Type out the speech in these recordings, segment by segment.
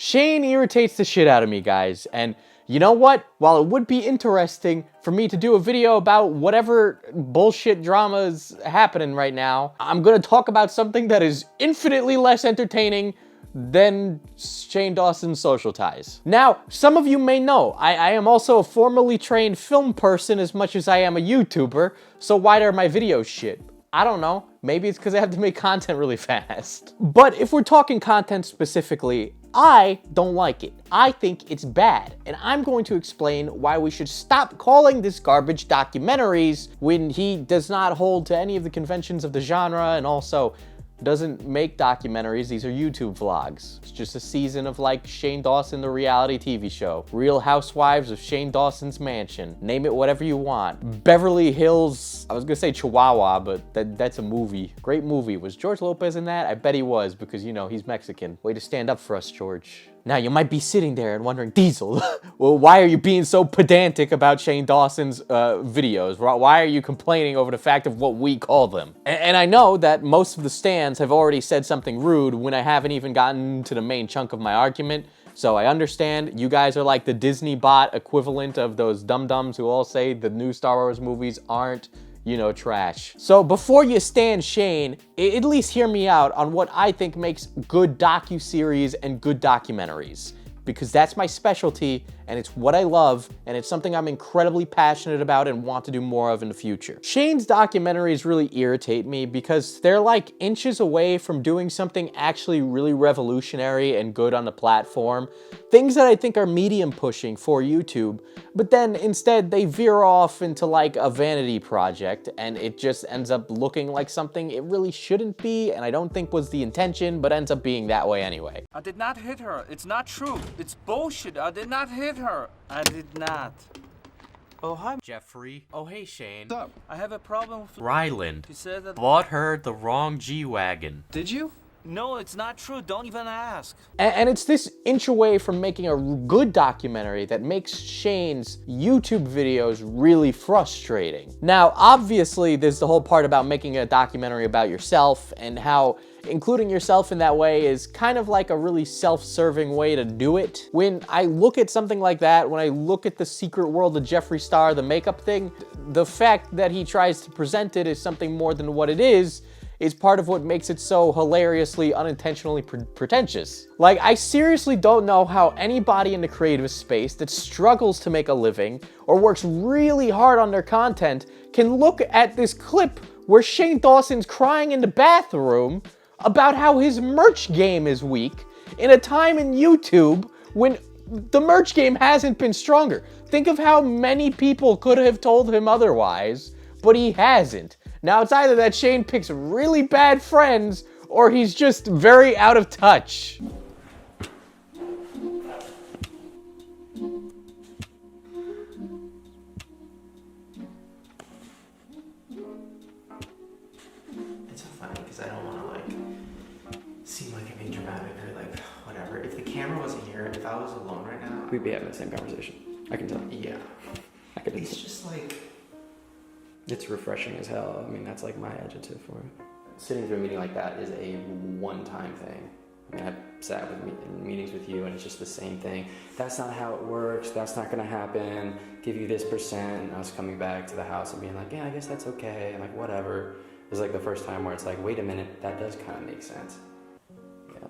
Shane irritates the shit out of me, guys, and you know what? While it would be interesting for me to do a video about whatever bullshit drama is happening right now, I'm gonna talk about something that is infinitely less entertaining than Shane Dawson's social ties. Now, some of you may know, I am also a formerly trained film person as much as I am a YouTuber, so why are my videos shit? I don't know. Maybe it's because I have to make content really fast. But if we're talking content specifically, I don't like it. I think it's bad, and I'm going to explain why we should stop calling this garbage documentaries when he does not hold to any of the conventions of the genre and also doesn't make documentaries. These are YouTube vlogs. It's just a season of like Shane Dawson, the reality TV show. Real Housewives of Shane Dawson's Mansion. Name it whatever you want. Beverly Hills, I was gonna say Chihuahua, but that's a movie. Great movie. Was George Lopez in that? I bet he was because, you know, he's Mexican. Way to stand up for us, George. Now, you might be sitting there and wondering, Diesel, well, why are you being so pedantic about Shane Dawson's videos? Why are you complaining over the fact of what we call them? And I know that most of the stands have already said something rude when I haven't even gotten to the main chunk of my argument. So I understand you guys are like the Disney bot equivalent of those dum-dums who all say the new Star Wars movies aren't, you know, trash. So before you stand Shane, at least hear me out on what I think makes good docuseries and good documentaries, because that's my specialty and it's what I love and it's something I'm incredibly passionate about and want to do more of in the future. Shane's documentaries really irritate me because they're like inches away from doing something actually really revolutionary and good on the platform. Things that I think are medium pushing for YouTube, but then instead they veer off into like a vanity project and it just ends up looking like something it really shouldn't be, and I don't think was the intention, but ends up being that way anyway. I did not hit her. It's not true. It's bullshit. I did not hit her. I did not. Oh, hi, Jeffrey. Oh, hey, Shane. What's up? I have a problem with Ryland. He said that Bought her the wrong G-Wagon. Did you? No, it's not true. Don't even ask. And it's this inch away from making a good documentary that makes Shane's YouTube videos really frustrating. Now, obviously, there's the whole part about making a documentary about yourself and how including yourself in that way is kind of like a really self-serving way to do it. When I look at something like that, when I look at the secret world of Jeffree Star, the makeup thing, the fact that he tries to present it as something more than what it is part of what makes it so hilariously, unintentionally pretentious. Like, I seriously don't know how anybody in the creative space that struggles to make a living or works really hard on their content can look at this clip where Shane Dawson's crying in the bathroom about how his merch game is weak in a time in YouTube when the merch game hasn't been stronger. Think of how many people could have told him otherwise, but he hasn't. Now, it's either that Shane picks really bad friends or he's just very out of touch. It's so funny because I don't want to like seem like I'm being dramatic or like whatever. If the camera wasn't here, if I was alone right now, we'd be having the same conversation. I can tell. Yeah. I can. It's just like, it's refreshing as hell. I mean, that's like my adjective for it. sitting through a meeting like that is a one-time thing. I mean, I've sat in meetings with you and it's just the same thing. That's not how it works. That's not going to happen. Give you this percent. And us coming back to the house and being like, yeah, I guess that's okay. And like, whatever. It's like the first time where it's like, wait a minute, that does kind of make sense. Yeah.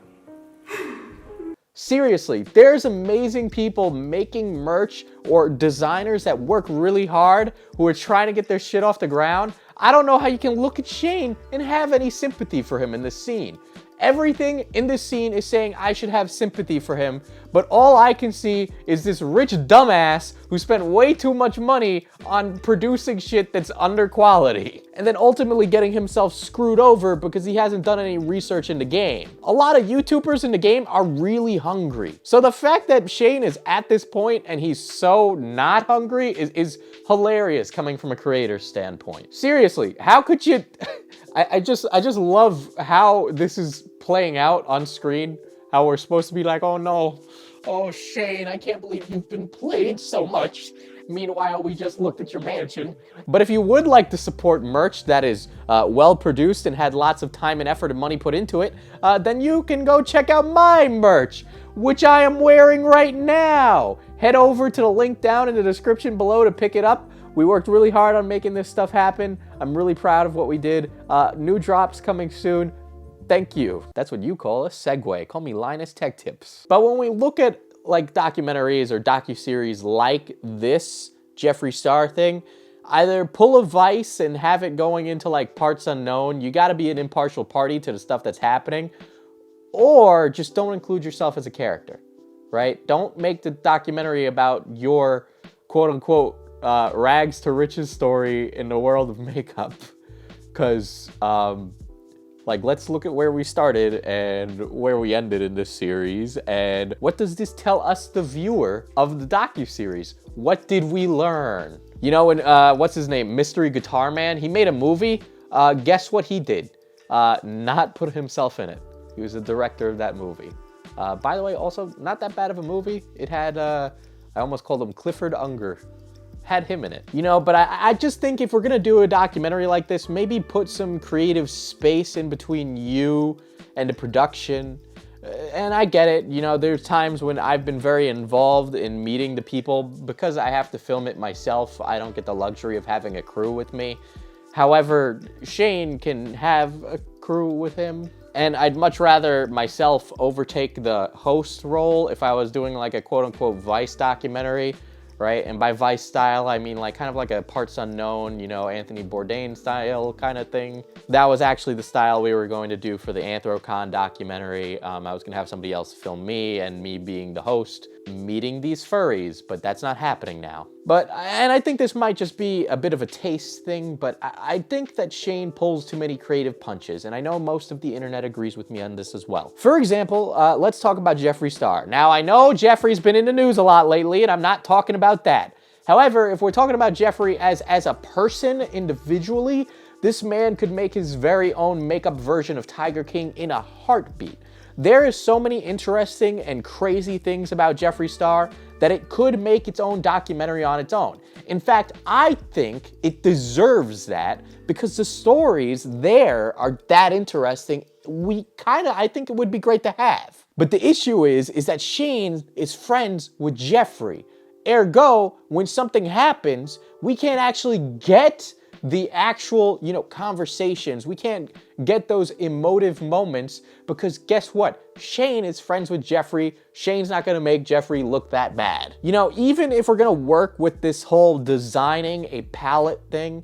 Seriously, there's amazing people making merch or designers that work really hard who are trying to get their shit off the ground. I don't know how you can look at Shane and have any sympathy for him in this scene. Everything in this scene is saying I should have sympathy for him, but all I can see is this rich dumbass who spent way too much money on producing shit that's under quality, and then ultimately getting himself screwed over because he hasn't done any research in the game. A lot of YouTubers in the game are really hungry. So the fact that Shane is at this point and he's so not hungry is hilarious coming from a creator's standpoint. Seriously, how could you... I just love how this is playing out on screen, how we're supposed to be like, oh no, Oh, Shane, I can't believe you've been played so much. Meanwhile, we just looked at your mansion. But if you would like to support merch that is well produced and had lots of time and effort and money put into it, then you can go check out my merch, which I am wearing right now. Head over to the link down in the description below to pick it up. We worked really hard on making this stuff happen. I'm really proud of what we did. New drops coming soon. Thank you. That's what you call a segue. Call me Linus Tech Tips. But when we look at like documentaries or docuseries like this Jeffree Star thing, either pull a Vice and have it going into like parts unknown. You got to be an impartial party to the stuff that's happening, or just don't include yourself as a character, right? Don't make the documentary about your quote unquote rags to riches story in the world of makeup, because like, let's look at where we started and where we ended in this series, and what does this tell us, the viewer of the docuseries? What did we learn? You know, when what's his name, Mystery Guitar Man, he made a movie. Guess what he did? Not put himself in it. He was the director of that movie. By the way, also not that bad of a movie. It had I almost called him Clifford Unger. Had him in it, you know. But I just think if we're gonna do a documentary like this, maybe put some creative space in between you and the production. And I get it, you know, there's times when I've been very involved in meeting the people. Because I have to film it myself, I don't get the luxury of having a crew with me. However, Shane can have a crew with him, and I'd much rather myself overtake the host role if I was doing like a quote-unquote Vice documentary, right? And by Vice style, I mean like kind of like a parts unknown, you know, Anthony Bourdain style kind of thing. That was actually the style we were going to do for the Anthrocon documentary. I was gonna have somebody else film me, and me being the host, meeting these furries, but that's not happening now. And I think this might just be a bit of a taste thing, but I think that Shane pulls too many creative punches, and I know most of the internet agrees with me on this as well. For example, let's talk about Jeffree Star. Now, I know Jeffree's been in the news a lot lately, and I'm not talking about that. However, if we're talking about Jeffree as a person individually, this man could make his very own makeup version of Tiger King in a heartbeat. There is so many interesting and crazy things about Jeffree Star that it could make its own documentary on its own. In fact, I think it deserves that because the stories there are that interesting. I think it would be great to have. But the issue is that Shane is friends with Jeffree. Ergo, when something happens, we can't actually get the actual, you know, conversations. We can't get those emotive moments because guess what? Shane is friends with Jeffree. Shane's not gonna make Jeffree look that bad. You know, even if we're gonna work with this whole designing a palette thing,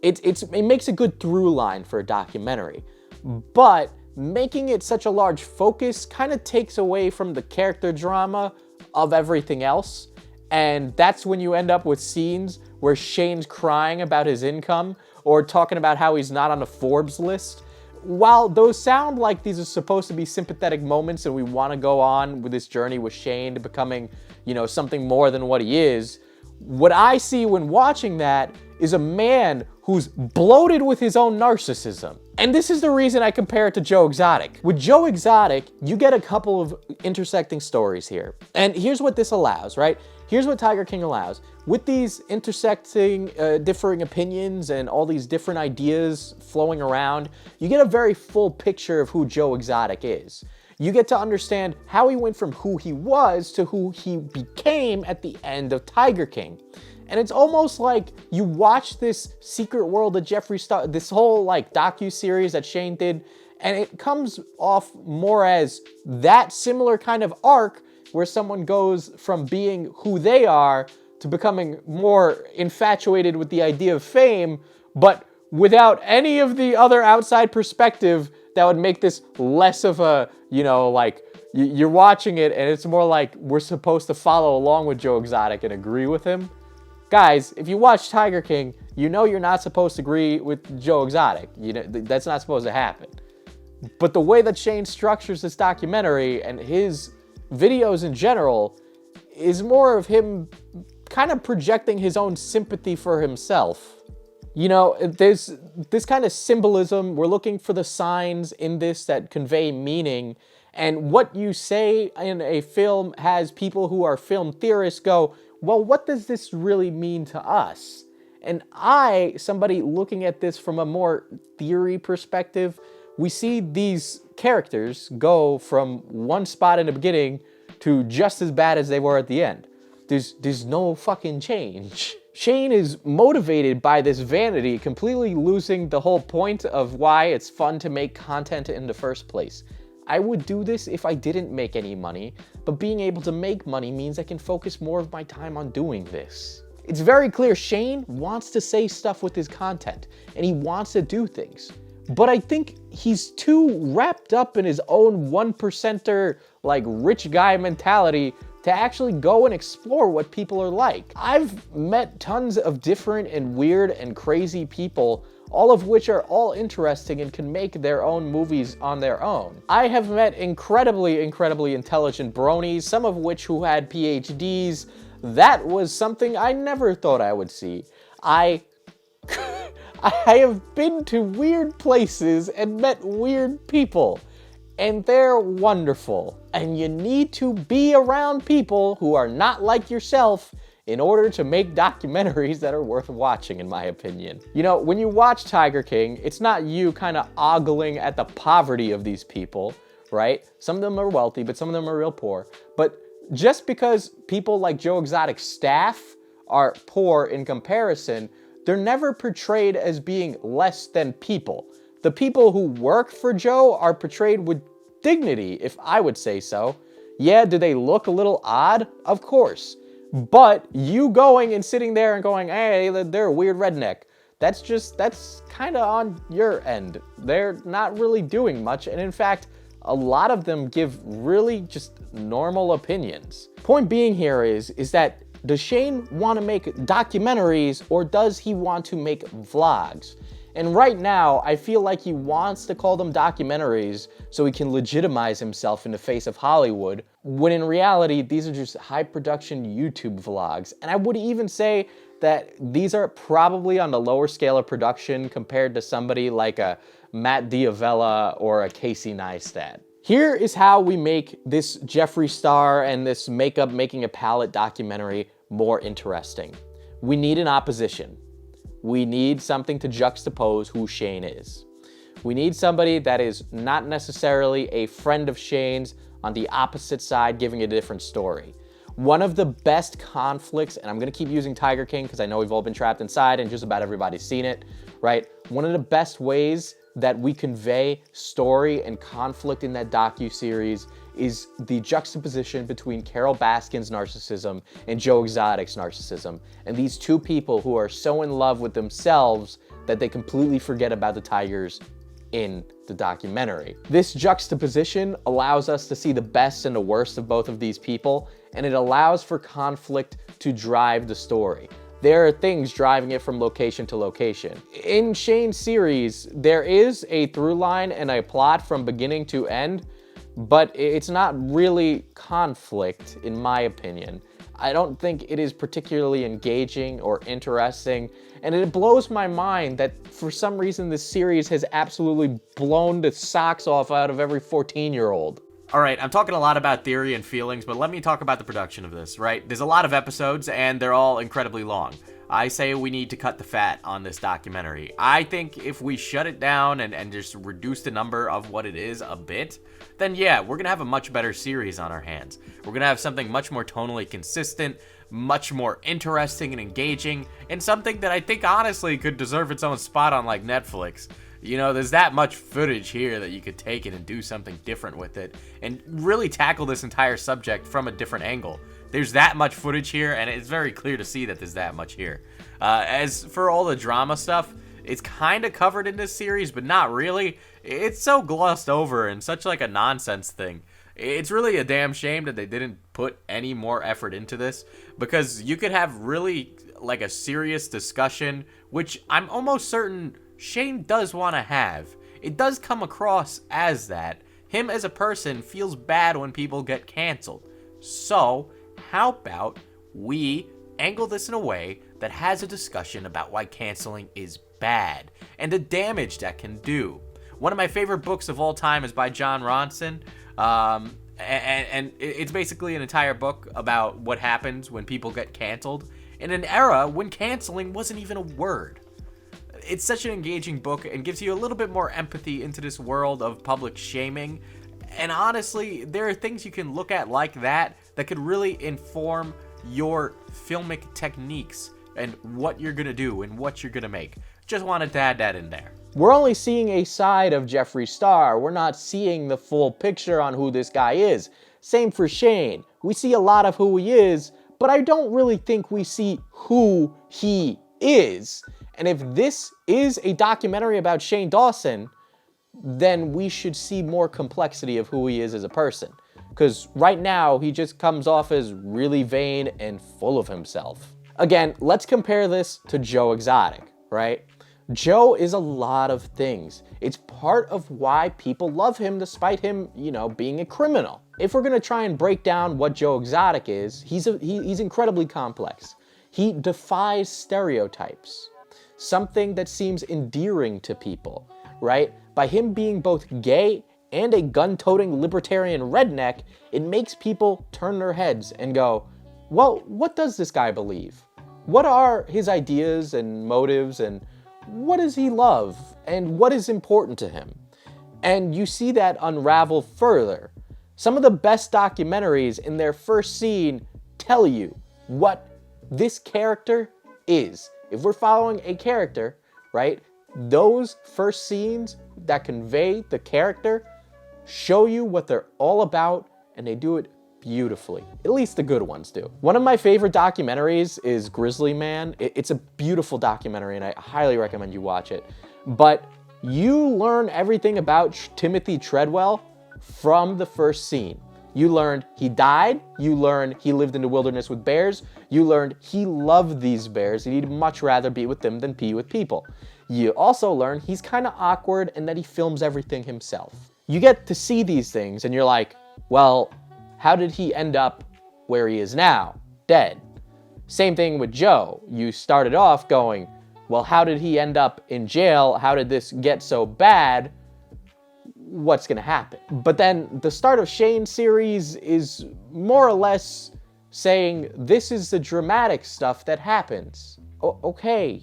it makes a good through line for a documentary. But making it such a large focus kind of takes away from the character drama of everything else. And that's when you end up with scenes where Shane's crying about his income or talking about how he's not on the Forbes list. While those sound like these are supposed to be sympathetic moments and we want to go on with this journey with Shane to becoming, you know, something more than what he is, what I see when watching that is a man who's bloated with his own narcissism. And this is the reason I compare it to Joe Exotic. With Joe Exotic, you get a couple of intersecting stories here. And here's what this allows, right? Here's what Tiger King allows. With these intersecting, differing opinions and all these different ideas flowing around, you get a very full picture of who Joe Exotic is. You get to understand how he went from who he was to who he became at the end of Tiger King. And it's almost like you watch this secret world of Jeffree Star, this whole like docu-series that Shane did, and it comes off more as that similar kind of arc where someone goes from being who they are to becoming more infatuated with the idea of fame, but without any of the other outside perspective that would make this less of a, you know, like you're watching it and it's more like we're supposed to follow along with Joe Exotic and agree with him. Guys, if you watch Tiger King, you know you're not supposed to agree with Joe Exotic. You know, that's not supposed to happen. But the way that Shane structures this documentary and his videos in general is more of him kind of projecting his own sympathy for himself. You know, there's this kind of symbolism. We're looking for the signs in this that convey meaning. And what you say in a film has people who are film theorists go, well, what does this really mean to us? And somebody looking at this from a more theory perspective, we see these characters go from one spot in the beginning to just as bad as they were at the end. There's no fucking change. Shane is motivated by this vanity, completely losing the whole point of why it's fun to make content in the first place. I would do this if I didn't make any money, but being able to make money means I can focus more of my time on doing this. It's very clear Shane wants to say stuff with his content, and he wants to do things. But I think he's too wrapped up in his own 1%er, like, rich guy mentality to actually go and explore what people are like. I've met tons of different and weird and crazy people, all of which are all interesting and can make their own movies on their own. I have met incredibly intelligent bronies, some of which who had PhDs. That was something I never thought I would see. I have been to weird places and met weird people, and they're wonderful. And you need to be around people who are not like yourself in order to make documentaries that are worth watching, in my opinion. You know, when you watch Tiger King, it's not you kind of ogling at the poverty of these people, right? Some of them are wealthy, but some of them are real poor. But just because people like Joe Exotic's staff are poor in comparison, they're never portrayed as being less than people. The people who work for Joe are portrayed with dignity, if I would say so. Yeah, do they look a little odd? Of course. But you going and sitting there and going, hey, they're a weird redneck, that's kind of on your end. They're not really doing much, and in fact, a lot of them give really just normal opinions. Point being here is that does Shane want to make documentaries or does he want to make vlogs? And right now, I feel like he wants to call them documentaries so he can legitimize himself in the face of Hollywood, when in reality, these are just high-production YouTube vlogs. And I would even say that these are probably on the lower scale of production compared to somebody like a Matt Diavella or a Casey Neistat. Here is how we make this Jeffree Star and this makeup making a palette documentary more interesting. We need an opposition. We need something to juxtapose who Shane is. We need somebody that is not necessarily a friend of Shane's on the opposite side giving a different story. One of the best conflicts, and I'm gonna keep using Tiger King because I know we've all been trapped inside and just about everybody's seen it, right? One of the best ways that we convey story and conflict in that docuseries is the juxtaposition between Carol Baskin's narcissism and Joe Exotic's narcissism. And these two people who are so in love with themselves that they completely forget about the tigers in the documentary. This juxtaposition allows us to see the best and the worst of both of these people, and it allows for conflict to drive the story. There are things driving it from location to location. In Shane's series, there is a through line and a plot from beginning to end, but it's not really conflict, in my opinion. I don't think it is particularly engaging or interesting, and it blows my mind that for some reason this series has absolutely blown the socks off out of every 14-year-old. All right, I'm talking a lot about theory and feelings, but let me talk about the production of this, right? There's a lot of episodes, and they're all incredibly long. I say we need to cut the fat on this documentary. I think if we shut it down and just reduce the number of what it is a bit, then yeah, we're gonna have a much better series on our hands. We're gonna have something much more tonally consistent, much more interesting and engaging, and something that I think honestly could deserve its own spot on like Netflix. You know, there's that much footage here that you could take it and do something different with it and really tackle this entire subject from a different angle. There's that much footage here, and it's very clear to see that there's that much here. As for all the drama stuff, it's kind of covered in this series, but not really. It's so glossed over and such like a nonsense thing. It's really a damn shame that they didn't put any more effort into this, because you could have really like a serious discussion, which I'm almost certain Shane does want to have. It does come across as that. Him as a person feels bad when people get canceled. So, how about we angle this in a way that has a discussion about why canceling is bad and the damage that can do. One of my favorite books of all time is by John Ronson. And it's basically an entire book about what happens when people get canceled in an era when canceling wasn't even a word. It's such an engaging book and gives you a little bit more empathy into this world of public shaming. And honestly, there are things you can look at like that could really inform your filmic techniques and what you're gonna do and what you're gonna make. Just wanted to add that in there. We're only seeing a side of Jeffree Star. We're not seeing the full picture on who this guy is. Same for Shane. We see a lot of who he is, but I don't really think we see who he is. And if this is a documentary about Shane Dawson, then we should see more complexity of who he is as a person. Because right now, he just comes off as really vain and full of himself. Again, let's compare this to Joe Exotic, right? Joe is a lot of things. It's part of why people love him despite him, being a criminal. If we're gonna try and break down what Joe Exotic is, he's incredibly complex. He defies stereotypes, something that seems endearing to people, right? By him being both gay and a gun-toting libertarian redneck, it makes people turn their heads and go, well, what does this guy believe? What are his ideas and motives, and what does he love, and what is important to him? And you see that unravel further. Some of the best documentaries in their first scene tell you what this character is. If we're following a character, right, those first scenes that convey the character show you what they're all about, and they do it beautifully. At least the good ones do. One of my favorite documentaries is Grizzly Man. It's a beautiful documentary, and I highly recommend you watch it. But you learn everything about Timothy Treadwell from the first scene. You learned he died. You learned he lived in the wilderness with bears. You learned he loved these bears and he'd much rather be with them than be with people. You also learn he's kind of awkward and that he films everything himself. You get to see these things and you're like, well, how did he end up where he is now? Dead. Same thing with Joe. You started off going, well, how did he end up in jail? How did this get so bad? What's gonna happen? But then the start of Shane's series is more or less saying this is the dramatic stuff that happens. Okay,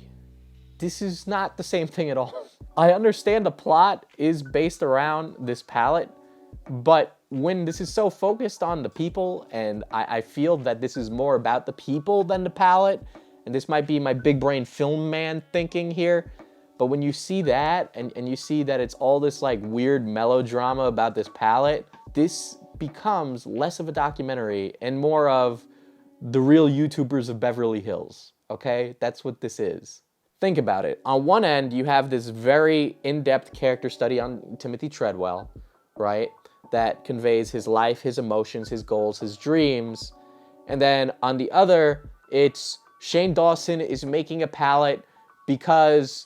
this is not the same thing at all. I understand the plot is based around this palette, but when this is so focused on the people, and I feel that this is more about the people than the palette, and this might be my big brain film man thinking here, but when you see that, and you see that it's all this like weird melodrama about this palette, this becomes less of a documentary and more of the real YouTubers of Beverly Hills, okay? That's what this is. Think about it. On one end, you have this very in-depth character study on Timothy Treadwell, right? That conveys his life, his emotions, his goals, his dreams. And then on the other, it's Shane Dawson is making a palette because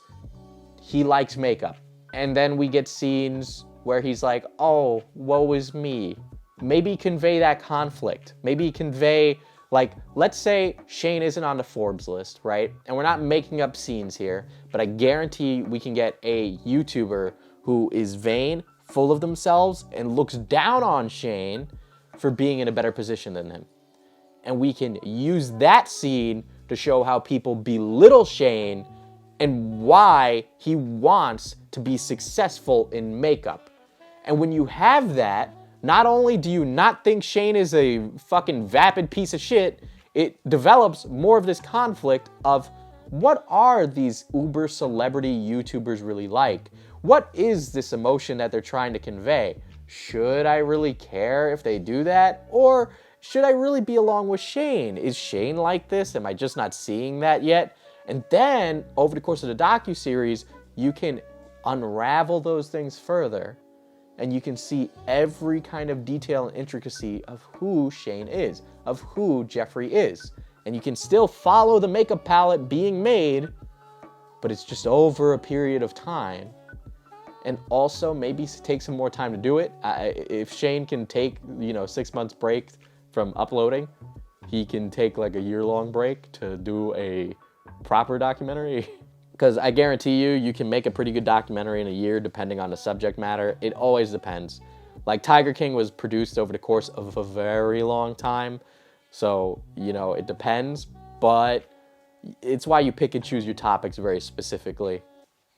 he likes makeup. And then we get scenes where he's like, oh, woe is me. Maybe convey that conflict. Maybe convey, like, let's say Shane isn't on the Forbes list, right? And we're not making up scenes here, but I guarantee we can get a YouTuber who is vain, full of themselves, and looks down on Shane for being in a better position than him. And we can use that scene to show how people belittle Shane and why he wants to be successful in makeup. And when you have that, not only do you not think Shane is a fucking vapid piece of shit, it develops more of this conflict of what are these uber celebrity YouTubers really like? What is this emotion that they're trying to convey? Should I really care if they do that? Or should I really be along with Shane? Is Shane like this? Am I just not seeing that yet? And then, over the course of the docuseries, you can unravel those things further, and you can see every kind of detail and intricacy of who Shane is, of who Jeffree is. And you can still follow the makeup palette being made, but it's just over a period of time. And also, maybe take some more time to do it. If Shane can take, 6 months break from uploading, he can take like a year-long break to do a proper documentary. Because I guarantee you can make a pretty good documentary in a year depending on the subject matter. It always depends. Like, Tiger King was produced over the course of a very long time. So, you know, it depends. But it's why you pick and choose your topics very specifically.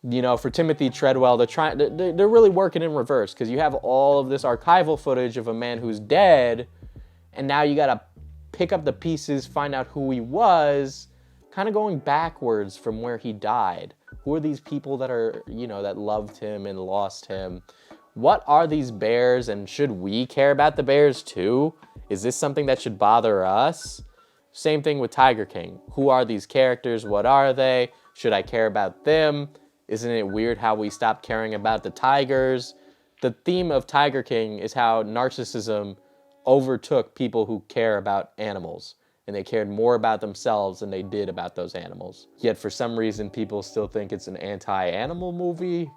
You know, for Timothy Treadwell, they're really working in reverse, because you have all of this archival footage of a man who's dead, and now you gotta pick up the pieces, find out who he was, kind of going backwards from where he died. Who are these people that are, you know, that loved him and lost him? What are these bears, and should we care about the bears too? Is this something that should bother us? Same thing with Tiger King. Who are these characters? What are they? Should I care about them? Isn't it weird how we stopped caring about the tigers? The theme of Tiger King is how narcissism overtook people who care about animals, and they cared more about themselves than they did about those animals. Yet for some reason, people still think it's an anti-animal movie.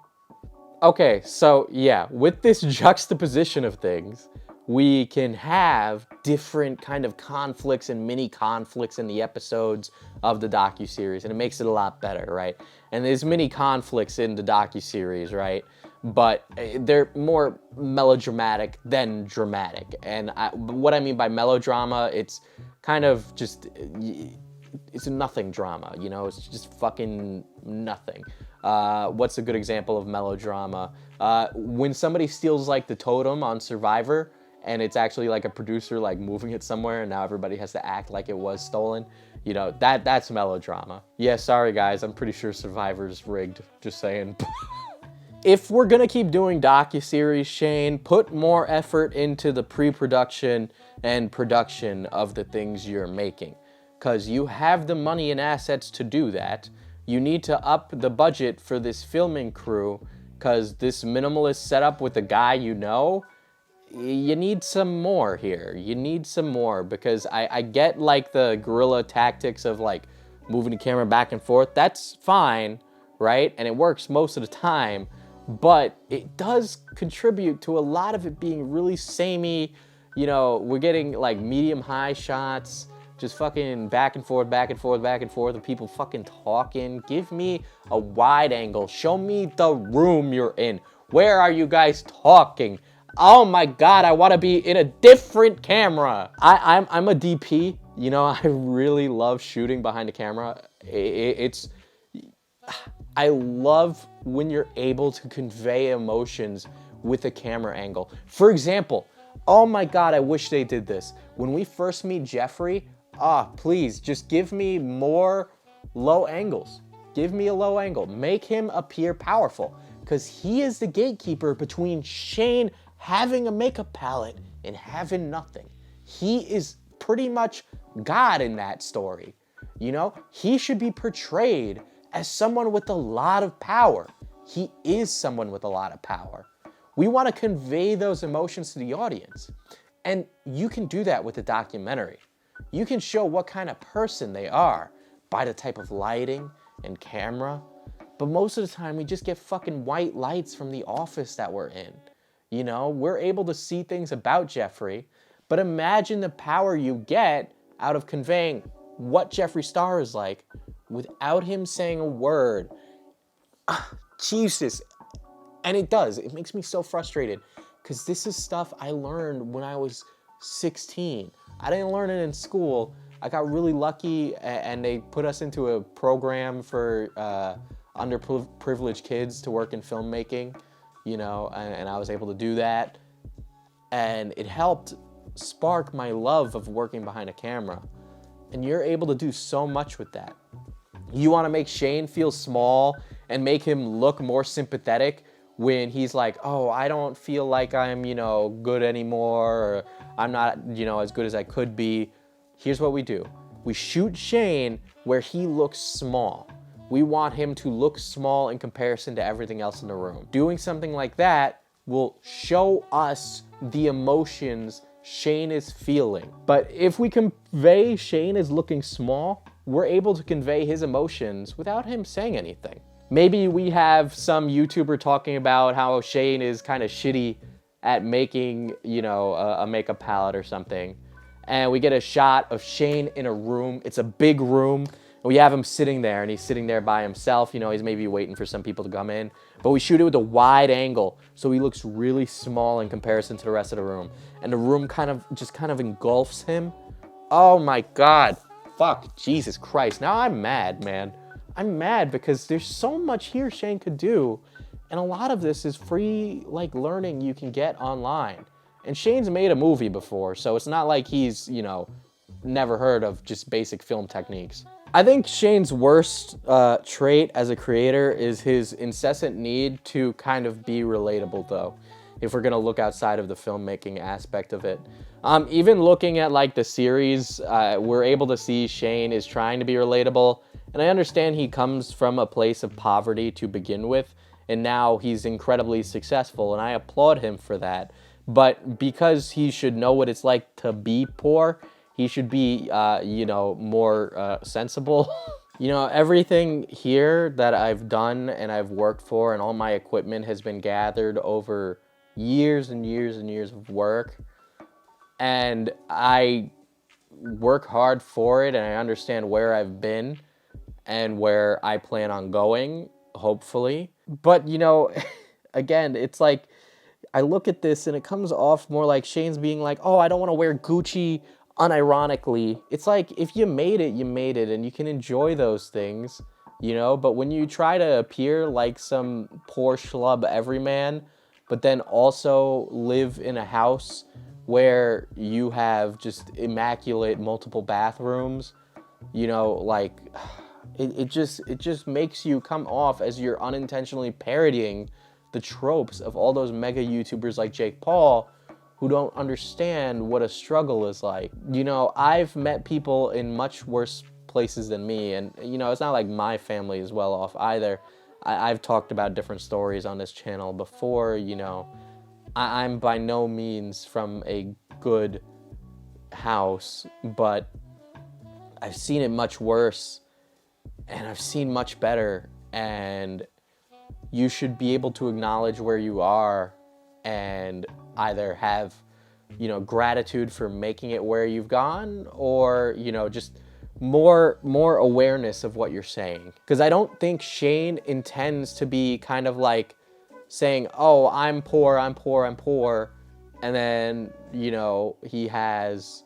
Okay, so yeah, with this juxtaposition of things, we can have different kind of conflicts and mini conflicts in the episodes of the docuseries, and it makes it a lot better, right? And there's many conflicts in the docuseries, right? But they're more melodramatic than dramatic. And what I mean by melodrama, it's kind of just, it's a nothing drama, you know? It's just fucking nothing. What's a good example of melodrama? When somebody steals like the totem on Survivor, and it's actually like a producer like moving it somewhere, and now everybody has to act like it was stolen. You know, that's melodrama. Yeah, sorry guys, I'm pretty sure Survivor's rigged, just saying. If we're gonna keep doing docuseries, Shane, put more effort into the pre-production and production of the things you're making. Because you have the money and assets to do that. You need to up the budget for this filming crew, because this minimalist setup with the guy you know, you need some more here. You need some more, because I get like the guerrilla tactics of like moving the camera back and forth. That's fine, right? And it works most of the time, but it does contribute to a lot of it being really samey. You know, we're getting like medium high shots, just fucking back and forth, back and forth, back and forth, and people fucking talking. Give me a wide angle. Show me the room you're in. Where are you guys talking? Oh my God, I want to be in a different camera. I'm a DP, you know, I really love shooting behind the camera. I love when you're able to convey emotions with a camera angle. For example, oh my God, I wish they did this. When we first meet Jeffrey, please just give me more low angles. Give me a low angle. Make him appear powerful, because he is the gatekeeper between Shane having a makeup palette and having nothing. He is pretty much God in that story. You know, he should be portrayed as someone with a lot of power. He is someone with a lot of power. We want to convey those emotions to the audience. And you can do that with a documentary. You can show what kind of person they are by the type of lighting and camera. But most of the time, we just get fucking white lights from the office that we're in. You know, we're able to see things about Jeffrey, but imagine the power you get out of conveying what Jeffree Star is like without him saying a word. Jesus. And it does. It makes me so frustrated, because this is stuff I learned when I was 16. I didn't learn it in school. I got really lucky, and they put us into a program for underprivileged kids to work in filmmaking. You know, and I was able to do that, and it helped spark my love of working behind a camera. And you're able to do so much with that. You want to make Shane feel small and make him look more sympathetic when he's like, oh, I don't feel like I'm, you know, good anymore, or I'm not, you know, as good as I could be. Here's what we do. We shoot Shane where he looks small. We want him to look small in comparison to everything else in the room. Doing something like that will show us the emotions Shane is feeling. But if we convey Shane as looking small, we're able to convey his emotions without him saying anything. Maybe we have some YouTuber talking about how Shane is kind of shitty at making, you know, a makeup palette or something. And we get a shot of Shane in a room. It's a big room. we have him sitting there, and he's sitting there by himself. You know, he's maybe waiting for some people to come in. But we shoot it with a wide angle, so he looks really small in comparison to the rest of the room. And the room kind of engulfs him. Oh my God. Fuck, Jesus Christ. Now I'm mad, man. I'm mad because there's so much here Shane could do. And a lot of this is free, like, learning you can get online. And Shane's made a movie before, so it's not like he's, you know, never heard of just basic film techniques. I think Shane's worst trait as a creator is his incessant need to kind of be relatable, though, if we're gonna look outside of the filmmaking aspect of it. Even looking at, like, the series, we're able to see Shane is trying to be relatable, and I understand he comes from a place of poverty to begin with, and now he's incredibly successful, and I applaud him for that. But because he should know what it's like to be poor, he should be, you know, more sensible. You know, everything here that I've done and I've worked for and all my equipment has been gathered over years and years and years of work. And I work hard for it, and I understand where I've been and where I plan on going, hopefully. But, you know, again, it's like, I look at this and it comes off more like Shane's being like, oh, I don't want to wear Gucci unironically. It's like, if you made it, and you can enjoy those things, you know? But when you try to appear like some poor schlub everyman, but then also live in a house where you have just immaculate multiple bathrooms, you know, like, it just makes you come off as you're unintentionally parodying the tropes of all those mega YouTubers like Jake Paul who don't understand what a struggle is like. You know, I've met people in much worse places than me, and, you know, it's not like my family is well off either. I've talked about different stories on this channel before, you know. I'm by no means from a good house, but I've seen it much worse, and I've seen much better, and you should be able to acknowledge where you are and either have, you know, gratitude for making it where you've gone, or, you know, just more awareness of what you're saying. Because I don't think Shane intends to be kind of like saying, oh, I'm poor, and then, you know, he has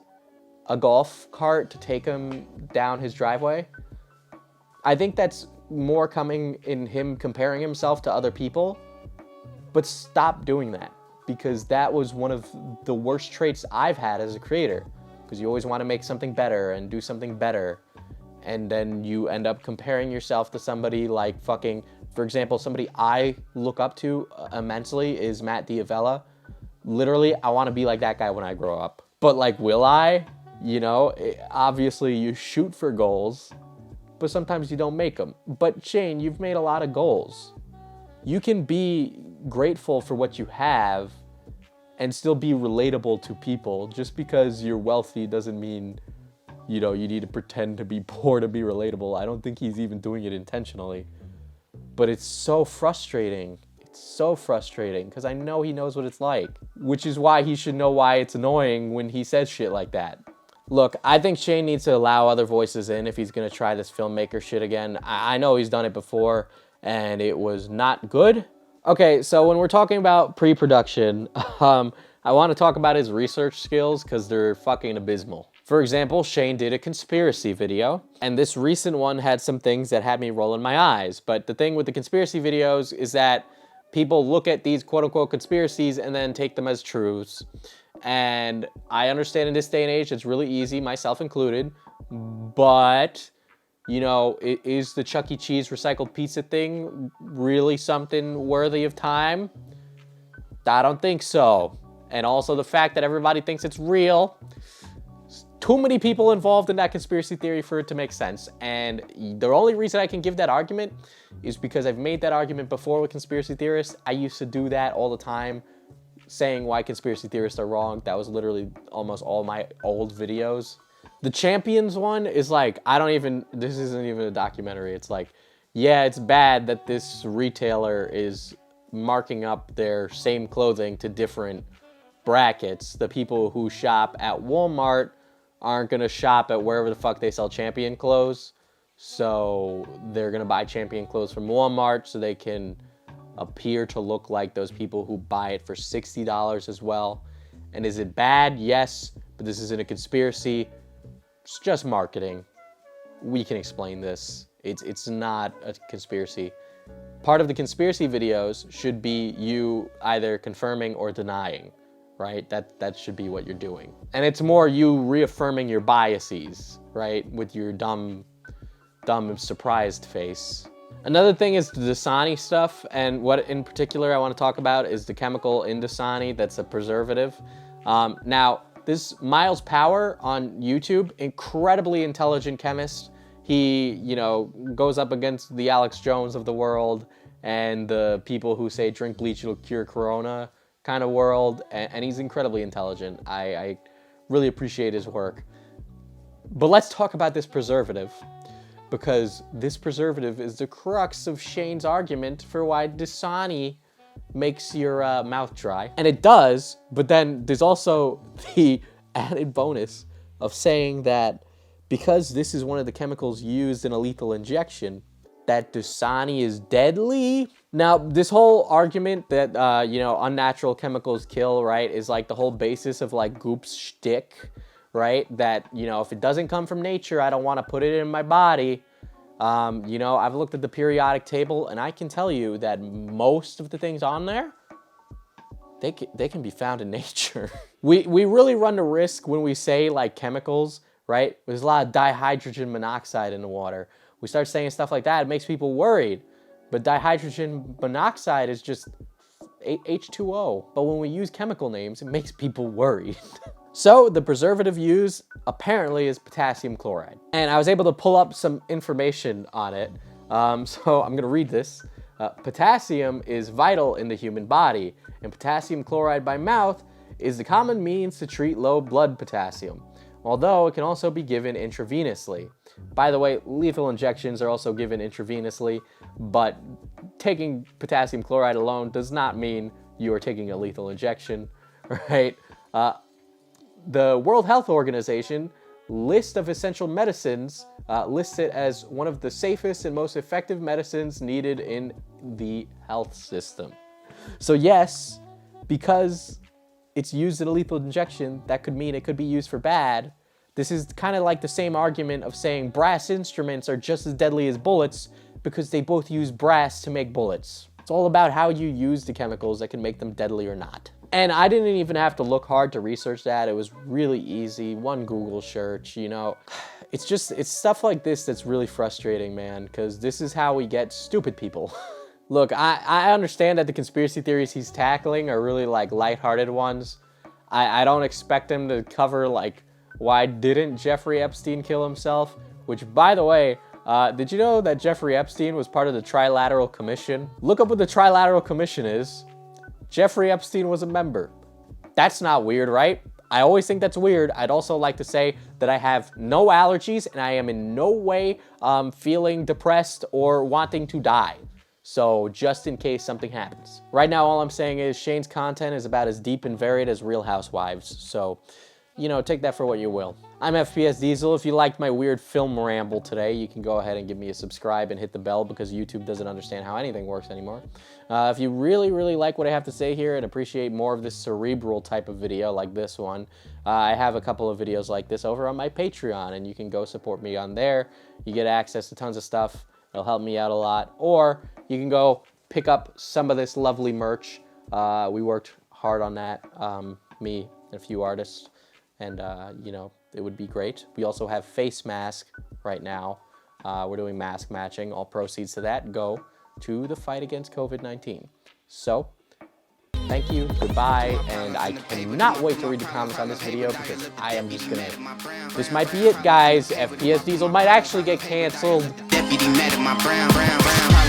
a golf cart to take him down his driveway. I think that's more coming in him comparing himself to other people. But stop doing that, because that was one of the worst traits I've had as a creator, because you always want to make something better and do something better, and then you end up comparing yourself to somebody like fucking, for example, somebody I look up to immensely is Matt Diavella. Literally, I want to be like that guy when I grow up. But, like, will I? You know, obviously you shoot for goals, but sometimes you don't make them. But Shane, you've made a lot of goals. You can be grateful for what you have and still be relatable to people. Just because you're wealthy doesn't mean, you know, you need to pretend to be poor to be relatable. I don't think he's even doing it intentionally. But it's so frustrating. It's so frustrating, because I know he knows what it's like, which is why he should know why it's annoying when he says shit like that. Look, I think Shane needs to allow other voices in if he's gonna try this filmmaker shit again. I know he's done it before, and it was not good. Okay, so when we're talking about pre-production, I want to talk about his research skills, because they're fucking abysmal. For example, Shane did a conspiracy video, and this recent one had some things that had me rolling my eyes. But the thing with the conspiracy videos is that people look at these quote-unquote conspiracies and then take them as truths. And I understand in this day and age, it's really easy, myself included, but, you know, is the Chuck E. Cheese recycled pizza thing really something worthy of time? I don't think so. And also the fact that everybody thinks it's real. Too many people involved in that conspiracy theory for it to make sense. And the only reason I can give that argument is because I've made that argument before with conspiracy theorists. I used to do that all the time, saying why conspiracy theorists are wrong. That was literally almost all my old videos. The Champions one is like, this isn't even a documentary. It's like, yeah, it's bad that this retailer is marking up their same clothing to different brackets. The people who shop at Walmart aren't gonna shop at wherever the fuck they sell Champion clothes. So they're gonna buy Champion clothes from Walmart so they can appear to look like those people who buy it for $60 as well. And is it bad? Yes, but this isn't a conspiracy. It's just marketing. We can explain this. It's not a conspiracy. Part of the conspiracy videos should be you either confirming or denying, right? That should be what you're doing. And it's more you reaffirming your biases, right? With your dumb surprised face. Another thing is the Dasani stuff, and what in particular I want to talk about is the chemical in Dasani that's a preservative. Now, this Miles Power on YouTube, incredibly intelligent chemist. He, you know, goes up against the Alex Jones of the world and the people who say drink bleach, it'll cure corona kind of world, and he's incredibly intelligent. I really appreciate his work. But let's talk about this preservative, because this preservative is the crux of Shane's argument for why Dasani makes your mouth dry. And it does, but then there's also the added bonus of saying that because this is one of the chemicals used in a lethal injection, that Dasani is deadly. Now, this whole argument that, you know, unnatural chemicals kill, right, is like the whole basis of like Goop's shtick, right? That, you know, if it doesn't come from nature, I don't want to put it in my body. You know, I've looked at the periodic table and I can tell you that most of the things on there, they can be found in nature. We really run the risk when we say like chemicals, right? There's a lot of dihydrogen monoxide in the water. We start saying stuff like that, it makes people worried. But dihydrogen monoxide is just H2O. But when we use chemical names, it makes people worried. So the preservative used apparently is potassium chloride. And I was able to pull up some information on it. So I'm gonna read this. Potassium is vital in the human body, and potassium chloride by mouth is the common means to treat low blood potassium, although it can also be given intravenously. By the way, lethal injections are also given intravenously, but taking potassium chloride alone does not mean you are taking a lethal injection, right? The World Health Organization list of essential medicines lists it as one of the safest and most effective medicines needed in the health system. So yes, because it's used in a lethal injection, that could mean it could be used for bad. This is kind of like the same argument of saying brass instruments are just as deadly as bullets because they both use brass to make bullets. It's all about how you use the chemicals that can make them deadly or not. And I didn't even have to look hard to research that. It was really easy, one Google search, you know. It's stuff like this that's really frustrating, man, because this is how we get stupid people. Look, I understand that the conspiracy theories he's tackling are really like lighthearted ones. I don't expect him to cover like, why didn't Jeffrey Epstein kill himself? Which, by the way, did you know that Jeffrey Epstein was part of the Trilateral Commission? Look up what the Trilateral Commission is. Jeffrey Epstein was a member. That's not weird, right? I always think that's weird. I'd also like to say that I have no allergies and I am in no way feeling depressed or wanting to die. So just in case something happens. Right now, all I'm saying is Shane's content is about as deep and varied as Real Housewives. So, you know, take that for what you will. I'm FPS Diesel. If you liked my weird film ramble today, you can go ahead and give me a subscribe and hit the bell because YouTube doesn't understand how anything works anymore. If you really like what I have to say here and appreciate more of this cerebral type of video like this one, I have a couple of videos like this over on my Patreon, and you can go support me on there. You get access to tons of stuff. It'll help me out a lot. Or you can go pick up some of this lovely merch. We worked hard on that, me and a few artists. And, you know, it would be great. We also have face mask right now. We're doing mask matching. All proceeds to that go to the fight against COVID-19. So, thank you, goodbye, and I cannot wait to read the comments on this video because I am just gonna... This might be it, guys. FPS Diesel might actually get canceled. Deputy met at my brown.